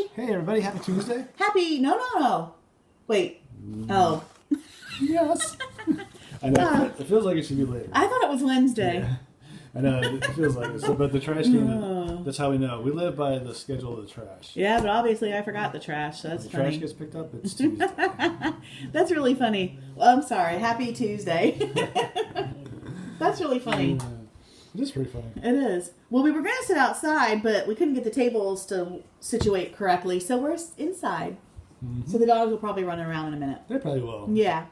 everybody. Hey, everybody. Happy Tuesday. No. Wait. Oh. Yes. I know. It feels like it should be later. I thought it was Wednesday. Yeah. I know. It feels like it. So, but the trash can, that's how we know. We live by the schedule of the trash. Yeah, but obviously I forgot the trash, so that's When the funny. trash gets picked up, it's Tuesday. That's really funny. Well, I'm sorry. Happy Tuesday. That's really funny. Yeah. It is pretty funny. It is. Well, we were going to sit outside, but we couldn't get the tables to situate correctly, so we're inside. Mm-hmm. So the dogs will probably run around in a minute. They probably will. Yeah.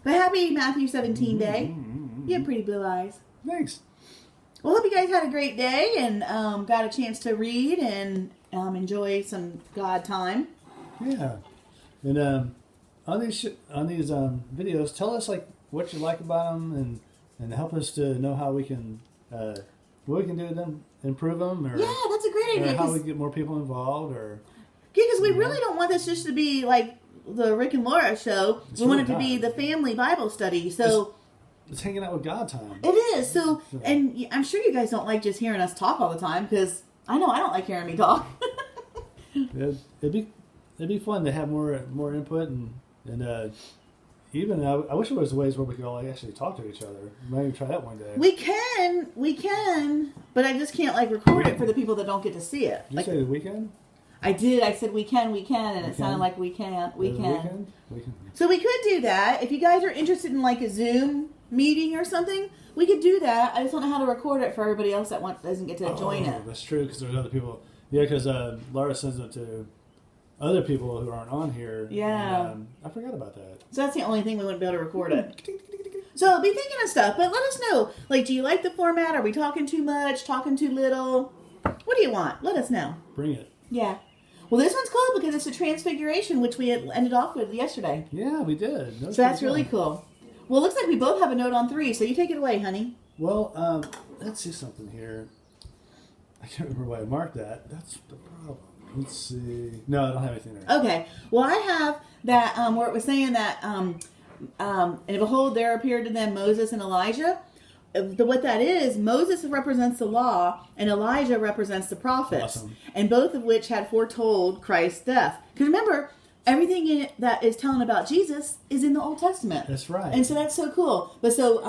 But happy Matthew 17 day. Mm-hmm. You have pretty blue eyes. Thanks. Well, hope you guys had a great day and got a chance to read and enjoy some God time. Yeah. And on these videos, tell us like what you like about them and help us to know how we can what we can do to them, improve them, or Yeah, that's a great idea. or how we get more people involved, or Because we really don't want this just to be like the Rick and Laura show. We want it to be the family Bible study. So it's hanging out with God time. it is. So, and I'm sure you guys don't like just hearing us talk all the time because I know I don't like hearing me talk. It'd be fun to have more input and even I wish there was ways where we could all actually talk to each other. Maybe try that one day. We can, but I just can't like record it for the people that don't get to see it. Did you Like, say the weekend? I did. I said we can, and it sounded like we can't. We can. Weekend? So we could do that. If you guys are interested in like a Zoom meeting or something, we could do that. I just don't know how to record it for everybody else that doesn't get to join it. That's true because there's other people. Yeah, because Laura sends it to other people who aren't on here. Yeah. And, I forgot about that. So that's the only thing we wouldn't be able to record it. So be thinking of stuff, but let us know. Like, do you like the format? Are we talking too much? Talking too little? What do you want? Let us know. Bring it. Yeah. Well, this one's cool because it's a transfiguration, which we had ended off with yesterday. Yeah, we did. So that's really cool. Well, it looks like we both have a note on 3, so you take it away, honey. Well, let's see something here. I can't remember why I marked that. That's the problem. Let's see. No, I don't have anything there. Okay. Well, I have that where it was saying that, and behold, there appeared to them Moses and Elijah. What that is, Moses represents the law, and Elijah represents the prophets, Awesome. And both of which had foretold Christ's death. Because remember, everything in it that is telling about Jesus is in the Old Testament. That's right. And so that's so cool. But so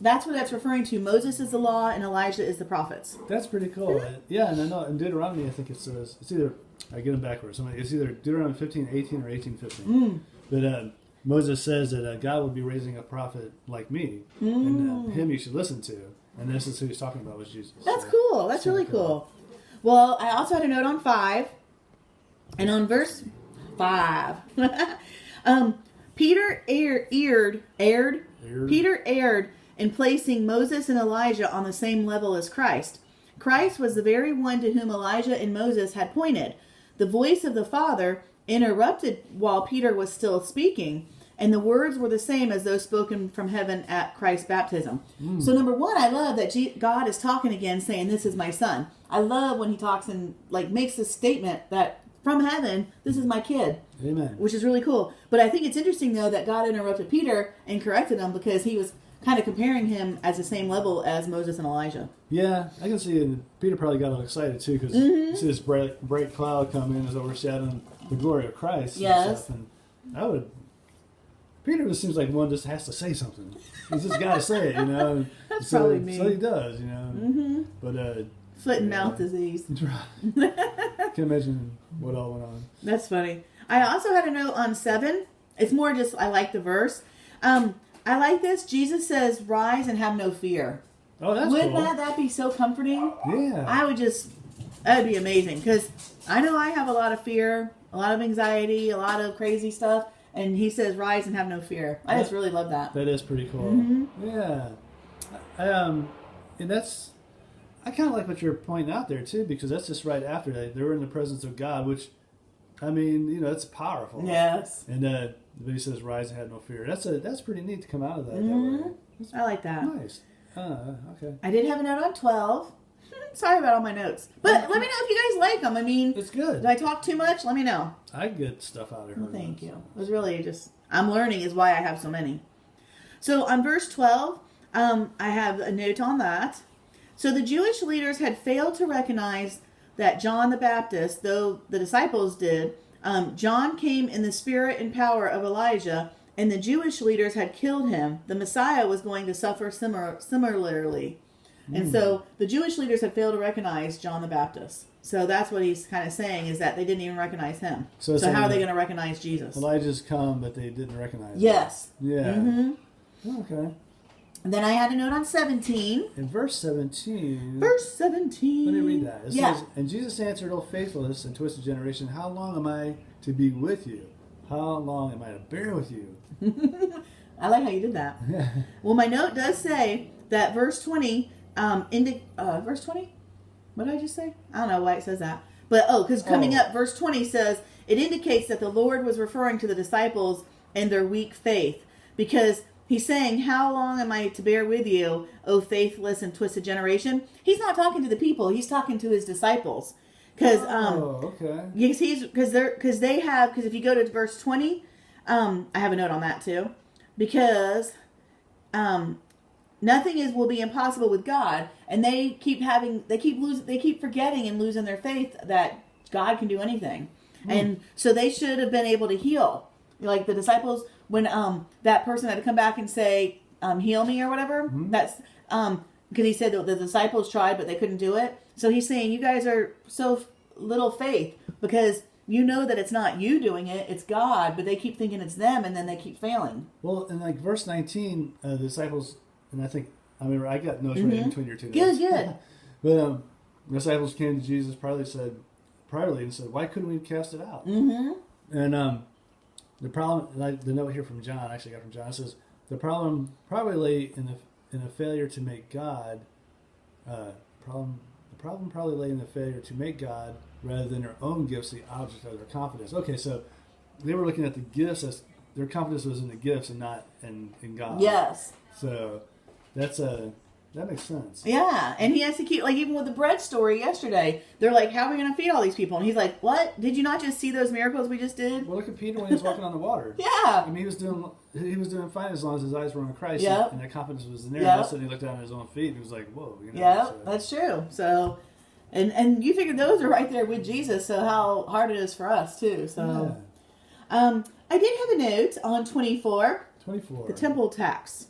that's what that's referring to. Moses is the law, and Elijah is the prophets. That's pretty cool. Yeah, and I know in Deuteronomy, I think it says, it's either, I get them backwards. It's either Deuteronomy 15:18 or 18:15. But Moses says that God will be raising a prophet like me, and him you should listen to. And this is who he's talking about was Jesus. That's So, cool. That's really cool. Well, I also had a note on 5, and on verse 5, Peter erred in placing Moses and Elijah on the same level as Christ. Christ was the very one to whom Elijah and Moses had pointed. The voice of the Father interrupted while Peter was still speaking, and the words were the same as those spoken from heaven at Christ's baptism. So number 1, I love that God is talking again, saying, "This is my son." I love when he talks and like makes this statement that from heaven, this is my kid. Amen. Which is really cool. But I think it's interesting, though, that God interrupted Peter and corrected him because he was kind of comparing him as the same level as Moses and Elijah. Yeah, I can see it. Peter probably got all excited, too, because you see this bright cloud come in as overshadowing the glory of Christ. Yes. And stuff, and Peter just seems like one just has to say something. He's just got to say it, And That's so, probably me. So he does, But Foot and mouth disease. Can't imagine what all went on. That's funny. I also had a note on 7. It's more just, I like the verse. I like this. Jesus says, "Rise and have no fear." Oh, that's Wouldn't cool. that be so comforting? Yeah. That'd be amazing. Because I know I have a lot of fear, a lot of anxiety, a lot of crazy stuff. And he says, "Rise and have no fear." I just really love that. That is pretty cool. Yeah. And that's, I kind of like what you're pointing out there too, because that's just right after that. They were in the presence of God, which, I mean, it's powerful. Yes. And but he says, "Rise and have no fear." That's pretty neat to come out of that. That way. I like that. Nice. Okay. I did have a note on 12. Sorry about all my notes. But let me know if you guys like them. I mean, It's good. did I talk too much? Let me know. I get stuff out of her. Well, thank you. It was really just, I'm learning is why I have so many. So on verse 12, I have a note on that. So the Jewish leaders had failed to recognize that John the Baptist, though the disciples did, John came in the spirit and power of Elijah, and the Jewish leaders had killed him. The Messiah was going to suffer similarly. And so the Jewish leaders had failed to recognize John the Baptist. So that's what he's kind of saying, is that they didn't even recognize him. So how are they going to recognize Jesus? Elijah's come, but they didn't recognize him. Yes. Yeah. Mm-hmm. Okay. And then I had a note on 17. In verse 17. Verse 17. Let me read that. It Yeah. says, and Jesus answered, O faithless and twisted generation, how long am I to be with you? How long am I to bear with you? I like how you did that. Well, my note does say that verse 20, verse 20? What did I just say? I don't know why it says that. But, because coming up, verse 20 says, it indicates that the Lord was referring to the disciples and their weak faith. Because he's saying, how long am I to bear with you, O faithless and twisted generation? He's not talking to the people. He's talking to his disciples. Because okay. because if you go to verse 20, I have a note on that too, because nothing will be impossible with God, and they keep forgetting and losing their faith that God can do anything, and so they should have been able to heal, like the disciples when that person had to come back and say heal me or whatever. That's because he said that the disciples tried but they couldn't do it. So he's saying, you guys are so little faith because you know that it's not you doing it, it's God, but they keep thinking it's them, and then they keep failing. Well, in like verse 19, the disciples, and I remember I got notes right in between your two notes. Good. But the disciples came to Jesus privately and said, why couldn't we cast it out? And the problem, the note here from John, I actually got from John, says, the problem probably lay in a failure to make God, the problem probably lay in the failure to make God rather than their own gifts the object of their confidence. Okay, so they were looking at the gifts as their confidence was in the gifts and not in God. Yes. So that makes sense. Yeah, and he has to keep, like, even with the bread story yesterday, they're like, how are we going to feed all these people? And he's like, what? Did you not just see those miracles we just did? Well, look at Peter when he was walking on the water. Yeah. I mean, he was doing fine as long as his eyes were on Christ. Yep. And that confidence was in there. Yep. And all of a sudden he looked down at his own feet and he was like, whoa. Yeah, so. that's true. So, and you figure those are right there with Jesus, so how hard it is for us, too. So, yeah. I did have a note on 24. 24. The temple tax.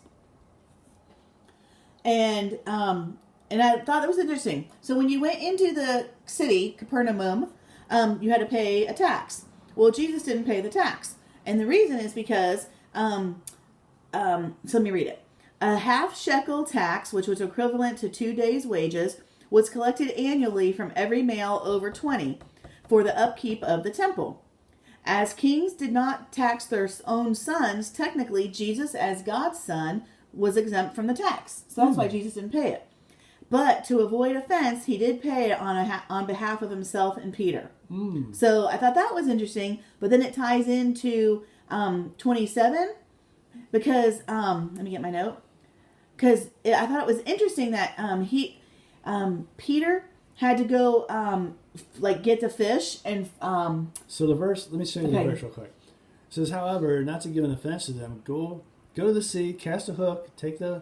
And I thought that was interesting. So when you went into the city, Capernaum, you had to pay a tax. Well, Jesus didn't pay the tax. And the reason is because, so let me read it. A half shekel tax, which was equivalent to 2 days' wages, was collected annually from every male over 20 for the upkeep of the temple. As kings did not tax their own sons, technically Jesus, as God's son, was exempt from the tax. So that's why Jesus didn't pay it. But to avoid offense, he did pay it on behalf of himself and Peter. So I thought that was interesting. But then it ties into 27 because, let me get my note. Because I thought it was interesting that Peter had to go get the fish and... So the verse, let me show you the verse real quick. It says, however, not to give an offense to them, go to the sea, cast a hook, take the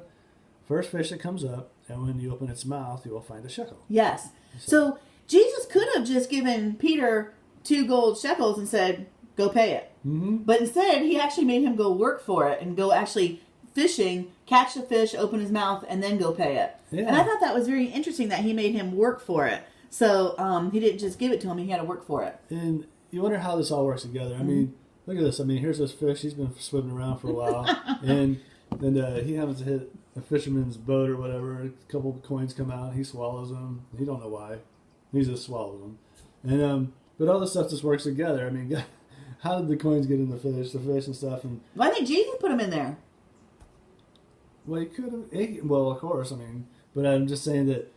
first fish that comes up, and when you open its mouth, you will find a shekel. Yes. So Jesus could have just given Peter 2 gold shekels and said, go pay it. But instead, he actually made him go work for it and go actually fishing, catch the fish, open his mouth, and then go pay it. Yeah. And I thought that was very interesting that he made him work for it. So he didn't just give it to him, he had to work for it. And you wonder how this all works together. I mean, look at this. I mean, here's this fish. He's been swimming around for a while. and he happens to hit a fisherman's boat or whatever. A couple of coins come out. He swallows them. He don't know why. He just swallows them. And but all this stuff just works together. I mean, how did the coins get in the fish and stuff? And well, I think Jesus put them in there. Well, he could have. Well, of course. I mean, but I'm just saying that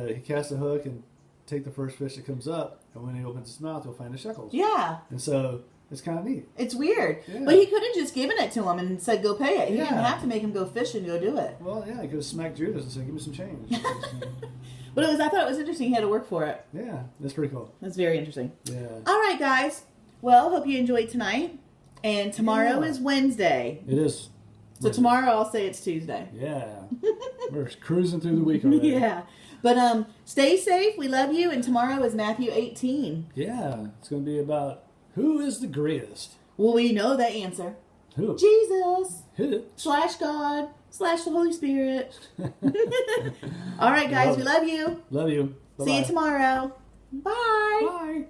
he casts a hook and take the first fish that comes up, and when he opens his mouth, he'll find the shekels. Yeah. And so it's kind of neat. It's weird. Yeah. But he could have just given it to him and said, go pay it. He didn't Yeah. have to make him go fish and go do it. Well, yeah, he could have smacked Judas and said, give me some change. But I thought it was interesting he had to work for it. Yeah, that's pretty cool. That's very interesting. Yeah. All right, guys. Well, hope you enjoyed tonight. And tomorrow is Wednesday. It is. So tomorrow I'll say it's Tuesday. Yeah. We're cruising through the week already. Yeah. But stay safe. We love you. And tomorrow is Matthew 18. Yeah, it's going to be about who is the greatest. Well, we know the answer. Who? Jesus Who? / God / the Holy Spirit. All right, guys. We love you. Love you. See Bye-bye. you tomorrow. Bye. Bye.